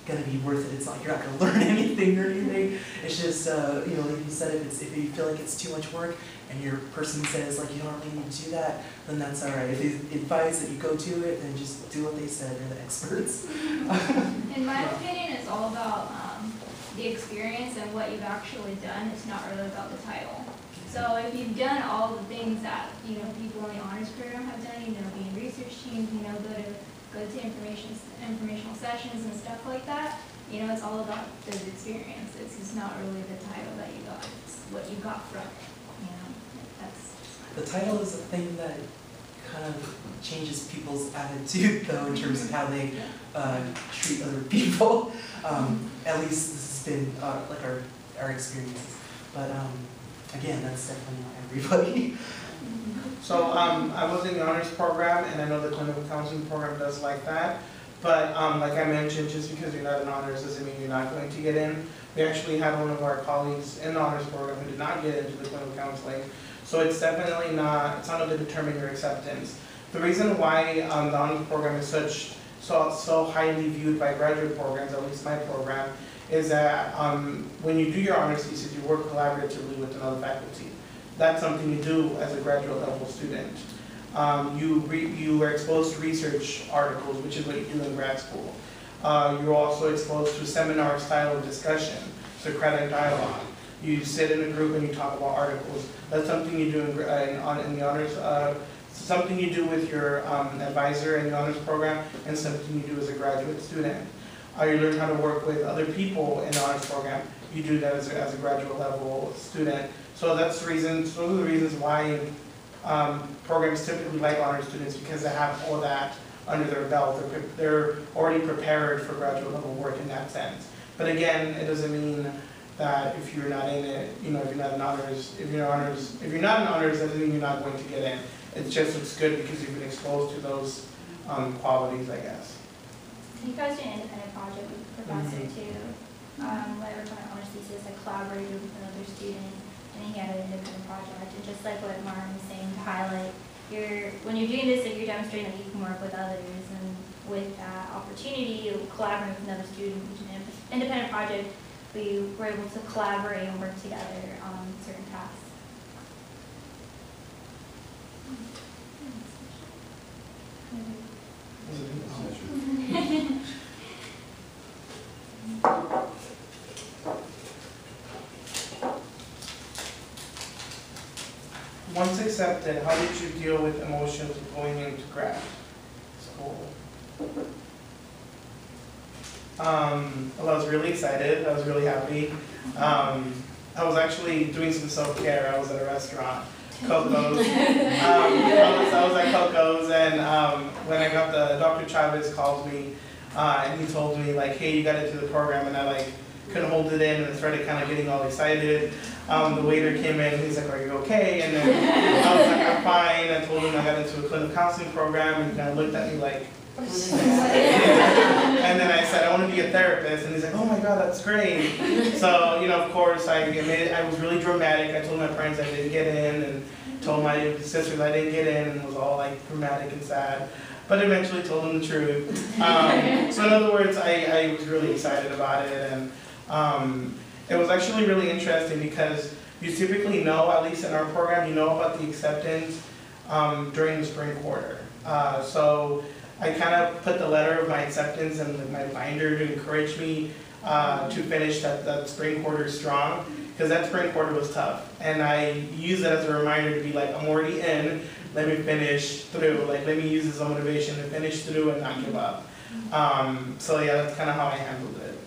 going to be worth it. It's not like you're not going to learn anything or anything. It's just, you know, like you said, if you feel like it's too much work and your person says, like, you don't really need to do that, then that's all right. If they advise that you go do it, then just do what they said. They're the experts. In my opinion, it's all about the experience and what you've actually done. It's not really about the title. So if you've done all the things that, you know, people in the honors program have done, you know, be in research teams, you know, go to informational sessions and stuff like that, you know, it's all about those experiences. It's not really the title that you got, it's what you got from it, you know, that's. The title is a thing that kind of changes people's attitude, though, in terms of how they treat other people. At least this has been like our experiences. But again, that's definitely not everybody. So I was in the honors program, and I know the clinical counseling program does like that. But like I mentioned, just because you're not in honors doesn't mean you're not going to get in. We actually had one of our colleagues in the honors program who did not get into the clinical counseling. So it's definitely not, it's not going to determine your acceptance. The reason why the honors program is so highly viewed by graduate programs, at least my program, is that when you do your honors thesis, you work collaboratively with another faculty. That's something you do as a graduate level student. You are exposed to research articles, which is what you do in grad school. You're also exposed to seminar style of discussion, Socratic dialogue. You sit in a group and you talk about articles. That's something you do in the honors, something you do with your advisor in the honors program, and something you do as a graduate student. You learn how to work with other people in the honors program. You do that as a graduate level student. So that's the reason, those are the reasons why programs typically like honors students, because they have all that under their belt. They're already prepared for graduate level work in that sense. But again, it doesn't mean that if you're not in it, you know, if you're not in honors, if you're not in honors, doesn't mean you're not going to get in. It's just, it's good because you've been exposed to those qualities, I guess. You guys do an independent project with the professor too. When I worked on my honors thesis, I collaborated with another student, and he had an independent project. And just like what Martin was saying, to highlight when you're doing this, if you're demonstrating that you can work with others, and with that opportunity, you collaborate with another student, which is an independent project, we were able to collaborate and work together on certain tasks. Once accepted, how did you deal with emotions of going into grad school? Well, I was really excited. I was really happy. I was actually doing some self-care. I was at a restaurant, Coco's. I was at Coco's, and when I got Dr. Chavez called me, and he told me, like, hey, you got into the program, and I like couldn't hold it in, and I started kind of getting all excited. The waiter came in, and he's like, are you okay? And then I was like, I'm fine. I told him I got into a clinical counseling program, and he kind of looked at me like, and then I said, I want to be a therapist, and he's like, oh my God, that's great. So, you know, of course, I was really dramatic. I told my friends I didn't get in, and told my sisters I didn't get in, and was all like dramatic and sad. But eventually told them the truth. So in other words, I was really excited about it, and it was actually really interesting because you typically know, at least in our program, you know about the acceptance during the spring quarter. So I kind of put the letter of my acceptance in my binder to encourage me to finish that spring quarter strong, because that spring quarter was tough. And I use it as a reminder to be like, I'm already in, let me finish through. Like, let me use this as a motivation to finish through and not give up. So yeah, that's kind of how I handled it.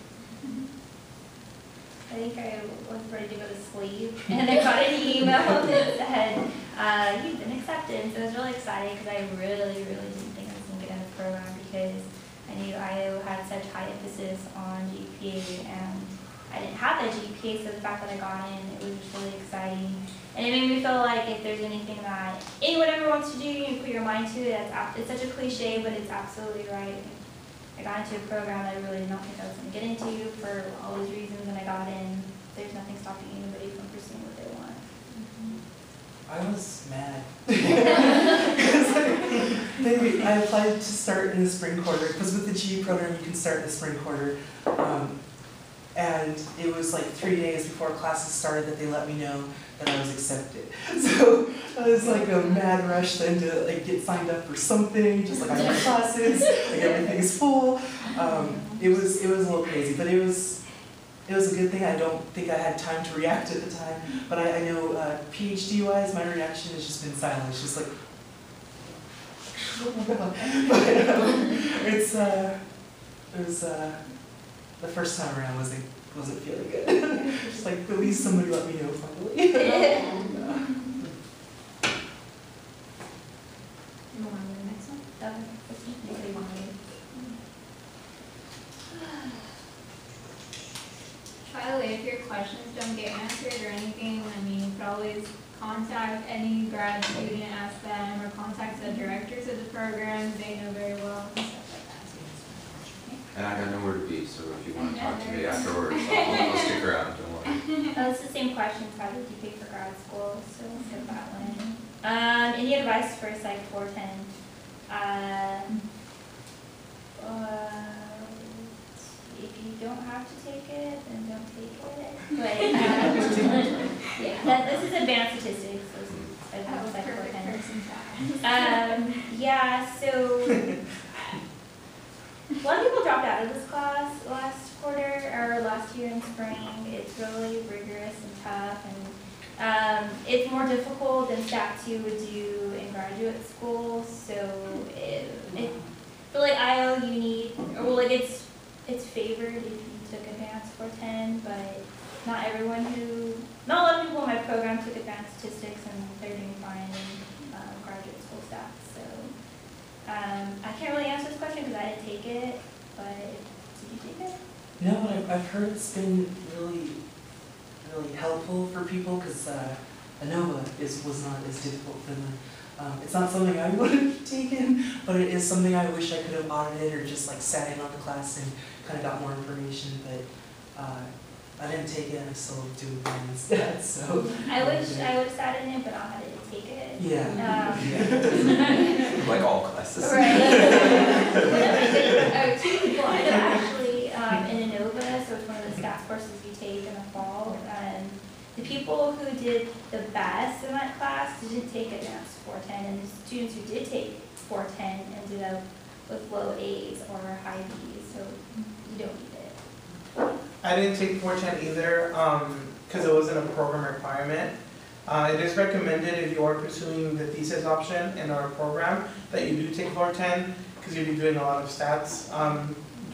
I think I was ready to go to sleep, and I got an email that said, you've been accepted. So I was really excited because I really didn't think I was going to get in the program, because I knew IO had such high emphasis on GPA, and I didn't have that GPA, so the fact that I got in, it was just really exciting. And it made me feel like if there's anything that anyone ever wants to do, you can put your mind to it. It's such a cliche, but it's absolutely right. I got into a program that I really did not think I was going to get into for all those reasons, and I got in. There's nothing stopping anybody from pursuing what they want. I was mad. I applied to start in the spring quarter, because with the GE program you can start in the spring quarter. And it was like 3 days before classes started that they let me know that I was accepted. So I was like a mad rush then to like get signed up for something, just like I have classes, like everything's full. It was a little crazy, but it was it was a good thing. I don't think I had time to react at the time, but I know PhD-wise, my reaction has just been silent. It's just like, oh my god. But it was the first time around wasn't feeling good. Just like, at least somebody let me know finally. You want to do the next one? Anybody want to? By the way, if your questions don't get answered or anything, I mean, you could always contact any grad student, ask them, or contact the directors of the programs, they know very well, and stuff like that. And I got nowhere to be, so if you want to talk to me afterwards, I'll stick around, don't worry. Oh, it's the same questions, how did you pick for grad school, so we'll skip that one. Any advice for Psych 410? If you don't have to take it, then don't take it. But, yeah, this is advanced statistics, so it's advanced Psych 410. Yeah, so a lot of people dropped out of this class last quarter, or last year in spring. It's really rigorous and tough, and it's more difficult than Stat 2 would do in graduate school, so for like IO you need, well like it's favored if you took advanced 410, but not a lot of people in my program took advanced statistics and they're doing fine in graduate school stats, so I can't really answer this question because I didn't take it, but did you take it? No, but I've heard it's been really helpful for people because ANOVA was not as difficult than it's not something I would have taken, but it is something I wish I could have audited or just like sat in on the class and kind of got more information, but I didn't take it and I still do advanced stats, so. I wish I would have sat in it, but I had to take it. Yeah. Like all classes. Right. Two people I know actually in ANOVA, so it's one of the stats courses you take in the fall. The people who did the best in that class didn't take advanced 410, and the students who did take 410 ended up with low A's or high B's, so you don't need it. I didn't take 410 either, because it wasn't a program requirement. It is recommended if you are pursuing the thesis option in our program that you do take 410, because you'll be doing a lot of stats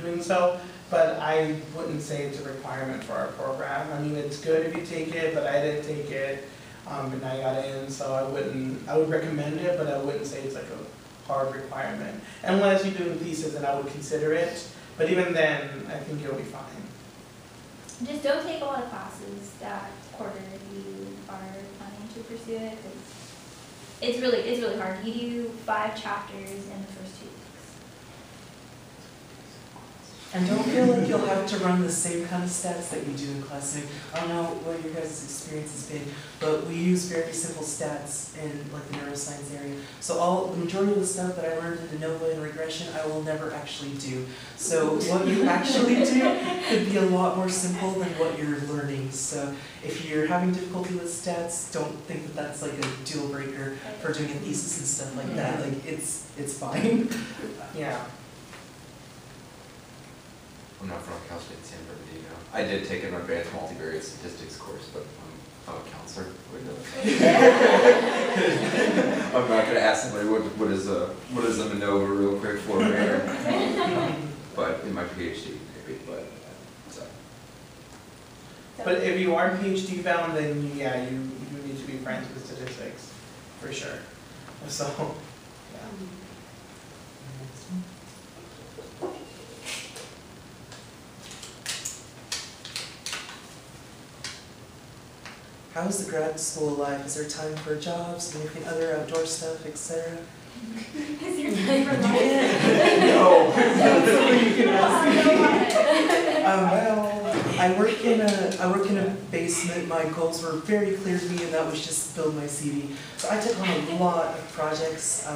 doing so. But I wouldn't say it's a requirement for our program. I mean, it's good if you take it, but I didn't take it, and I got in, so I would recommend it, but I wouldn't say it's like a hard requirement. Unless you're doing thesis, then I would consider it, but even then, I think you'll be fine. Just don't take a lot of classes that quarter if you are planning to pursue it, because it's really hard. You do 5 chapters in the first 2 weeks. And don't feel like you'll have to run the same kind of stats that you do in class. I don't know what your guys' experience has been, but we use very simple stats in like the neuroscience area. So the majority of the stuff that I learned in ANOVA and regression, I will never actually do. So what you actually do could be a lot more simple than what you're learning. So if you're having difficulty with stats, don't think that that's like a deal breaker for doing a thesis and stuff like that. Like it's fine. Yeah. I'm not from Cal State San Bernardino. I did take an advanced multivariate statistics course, but I'm a counselor. I'm not going to ask somebody what is a MANOVA real quick for me, but in my PhD maybe. But if you are PhD bound, then yeah, you need to be friends with statistics, for sure. So, yeah. How is the grad school life? Is there time for jobs, anything other outdoor stuff, etc.? Is your time for life? No. Well, I work in a basement. My goals were very clear to me, and that was just build my CV. So I took on a lot of projects.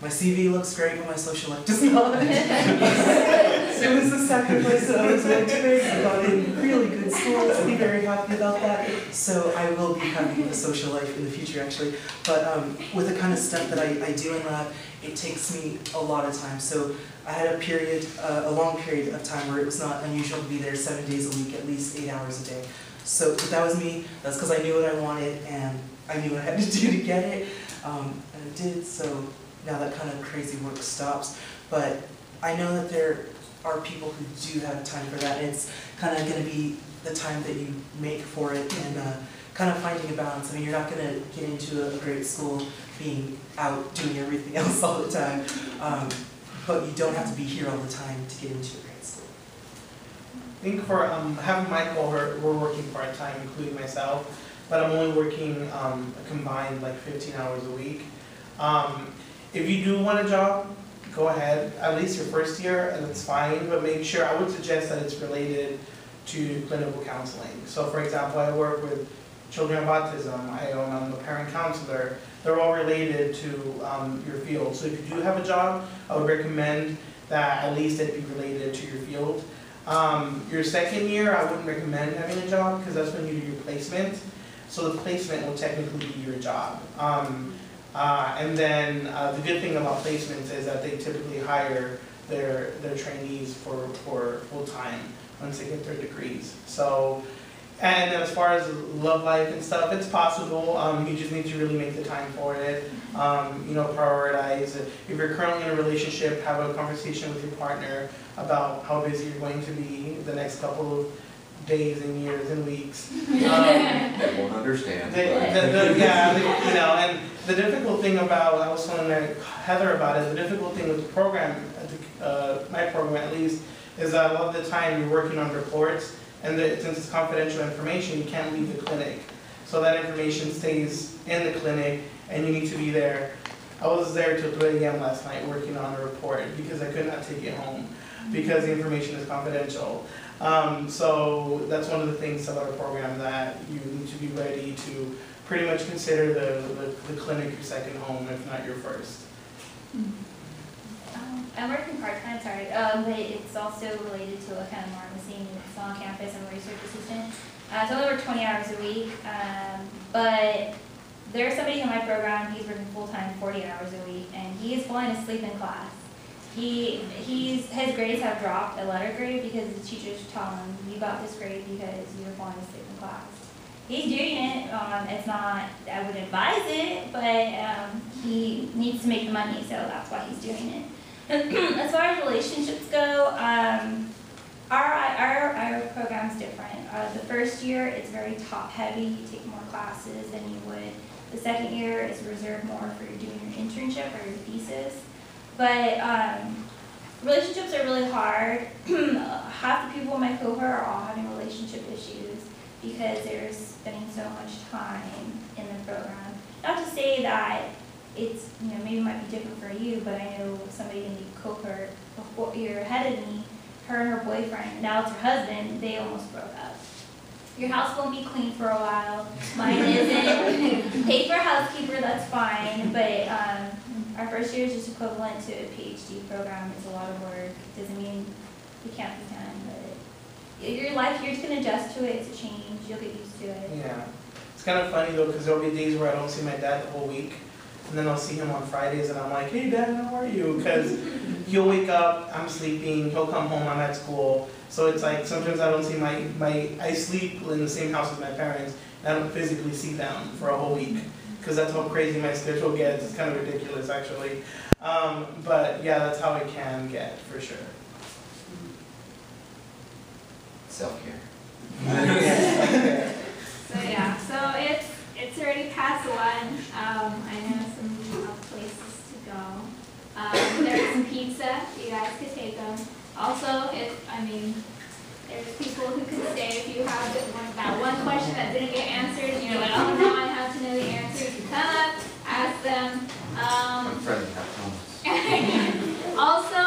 My CV looks great, but my social life does not. It was a sacrifice that I was willing to make. I got in really good schools, I'd be very happy about that. So I will be happy with a social life in the future, actually. But with the kind of stuff that I do in lab, it takes me a lot of time. So I had a long period of time where it was not unusual to be there 7 days a week, at least 8 hours a day. So if that was me, that's because I knew what I wanted and I knew what I had to do to get it. And I did, so now that kind of crazy work stops. But I know that there are people who do have time for that, and it's kind of going to be the time that you make for it and kind of finding a balance. I mean, you're not going to get into a great school being out doing everything else all the time, but you don't have to be here all the time to get into a great school. I think for having my cohort, we're working part-time, including myself, but I'm only working a combined like 15 hours a week. If you do want a job, go ahead, at least your first year, and it's fine, but make sure, I would suggest that it's related to clinical counseling. So for example, I work with children of autism, I'm a parent counselor, they're all related to your field. So if you do have a job, I would recommend that at least it be related to your field. Your second year, I wouldn't recommend having a job because that's when you do your placement. So the placement will technically be your job. And then the good thing about placements is that they typically hire their trainees for full-time once they get their degrees. So, and as far as love life and stuff, it's possible. You just need to really make the time for it. Prioritize. If you're currently in a relationship, have a conversation with your partner about how busy you're going to be the next couple of days and years and weeks. They won't understand. And the difficult thing about, I was telling Heather about it, the difficult thing with the program, my program at least, is that a lot of the time you're working on reports, and since it's confidential information, you can't leave the clinic. So that information stays in the clinic, and you need to be there. I was there till 3 a.m. last night working on a report because I could not take it home because the information is confidential. So that's one of the things about our program, that you need to be ready to pretty much consider the clinic your second home, if not your first. I'm working part-time, sorry, but it's also related to a kind of more on the same, it's on campus, I'm a research assistant. So I work 20 hours a week, but there's somebody in my program, he's working full-time 40 hours a week, and he is falling asleep in class. His grades have dropped a letter grade because the teachers tell him, you got this grade because you were falling asleep in class. He's doing it, it's not, I would advise it, but he needs to make the money, so that's why he's doing it. As far as relationships go, our program's different. The first year, it's very top-heavy, you take more classes than you would. The second year is reserved more for doing your internship or your thesis. But relationships are really hard. Half the people in my cohort are all having relationship issues because they're spending so much time in the program. Not to say that it's, maybe it might be different for you, but I know somebody in the cohort a year ahead of me, her and her boyfriend, now it's her husband, they almost broke up. Your house won't be clean for a while, mine isn't. Pay for a housekeeper, that's fine, but our first year is just equivalent to a PhD program. It's a lot of work. It doesn't mean you can't be done, but your life, you're just going to adjust to it. It's a change. You'll get used to it. Yeah. It's kind of funny though, because there'll be days where I don't see my dad the whole week, and then I'll see him on Fridays, and I'm like, hey Dad, how are you? Because he'll wake up, I'm sleeping, he'll come home, I'm at school. So it's like sometimes I don't see I sleep in the same house as my parents, and I don't physically see them for a whole week. Because that's how crazy my schedule gets. It's kind of ridiculous, actually. But yeah, that's how it can get, for sure. Self-care. So it's already past lunch. I know some places to go. There's some pizza. You guys could take them. Also, there's people who could stay if you have that one question that didn't get answered, and you're like, oh no, I have to know the answer. You come up, ask them. My friend has Also,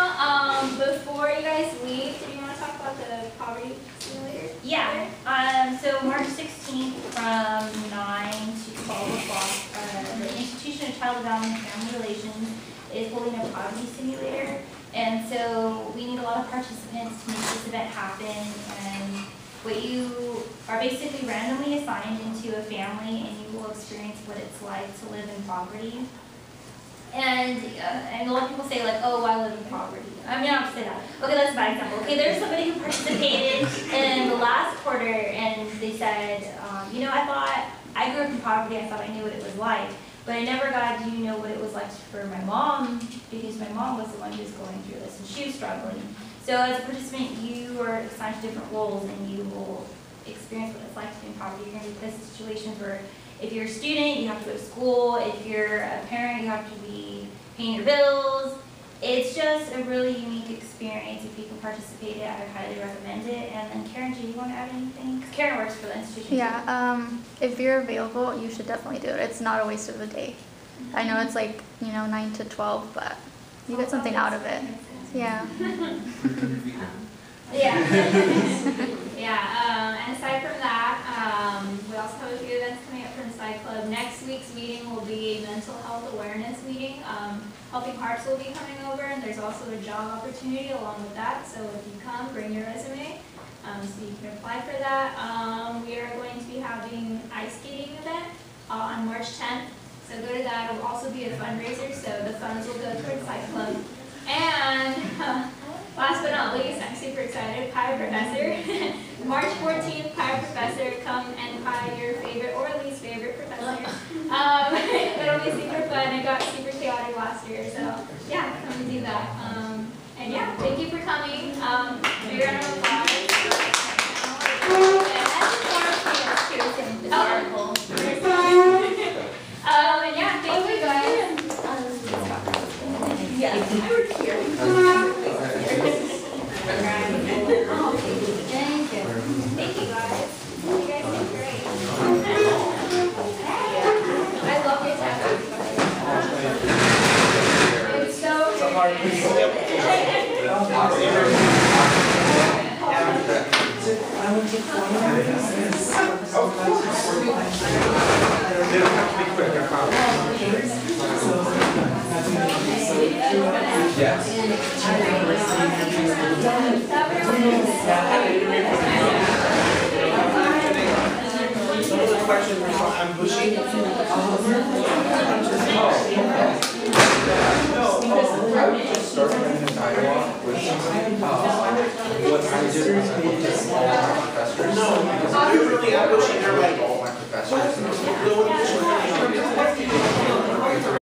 before you guys leave, did you want to talk about the poverty simulator? Yeah. So March 16th from 9 to 12 o'clock, the Institution of Child Development and Family Relations is holding a poverty simulator. And so we need a lot of participants to make this event happen. And what you are basically randomly assigned into a family, and you will experience what it's like to live in poverty. And a lot of people say like, oh, I live in poverty. I mean, I don't have to say that. Okay, that's a bad example. Okay, there's somebody who participated in the last quarter, and they said, you know, I grew up in poverty. I thought I knew what it was like, but I never got to know what it was like for my mom, because my mom was the one who was going through this, and she was struggling. So as a participant, you are assigned to different roles, and you will experience what it's like to be in poverty. You're going to be placed in situations where if you're a student, you have to go to school. If you're a parent, you have to be paying your bills. It's just a really unique experience. If you can participate in it, I would highly recommend it. And then Karen, do you want to add anything? 'Cause Karen works for the institution. Yeah, if you're available, you should definitely do it. It's not a waste of the day. I know it's like, 9 to 12, but you get something out of it. Yeah. Yeah, and aside from that, we also have a few events coming up from the Side Club. Next week's meeting will be a mental health awareness meeting. Helping Hearts will be coming over, and there's also a job opportunity along with that. So if you come, bring your resume, so you can apply for that. We are going to be having an ice skating event on March 10th. So go to that. It will also be a fundraiser, so the funds will go towards Side Club. And last but not least, I'm super excited, Pie Professor. March 14th, Pie Professor, come and pie your favorite or least favorite professor. It'll be super fun. It got super chaotic last year, so yeah, come and do that. And yeah, thank you for coming. Big round of applause. And yeah, thank you guys. Yes, I work here. Thank you guys. You guys did great. I love your tattoos. It's so I went to They don't have to be quick, I promise. Yes. Some of the questions were so ambushy. I would just start having a dialogue with somebody. What I did was I looked at all my professors. No, you're really ambushy.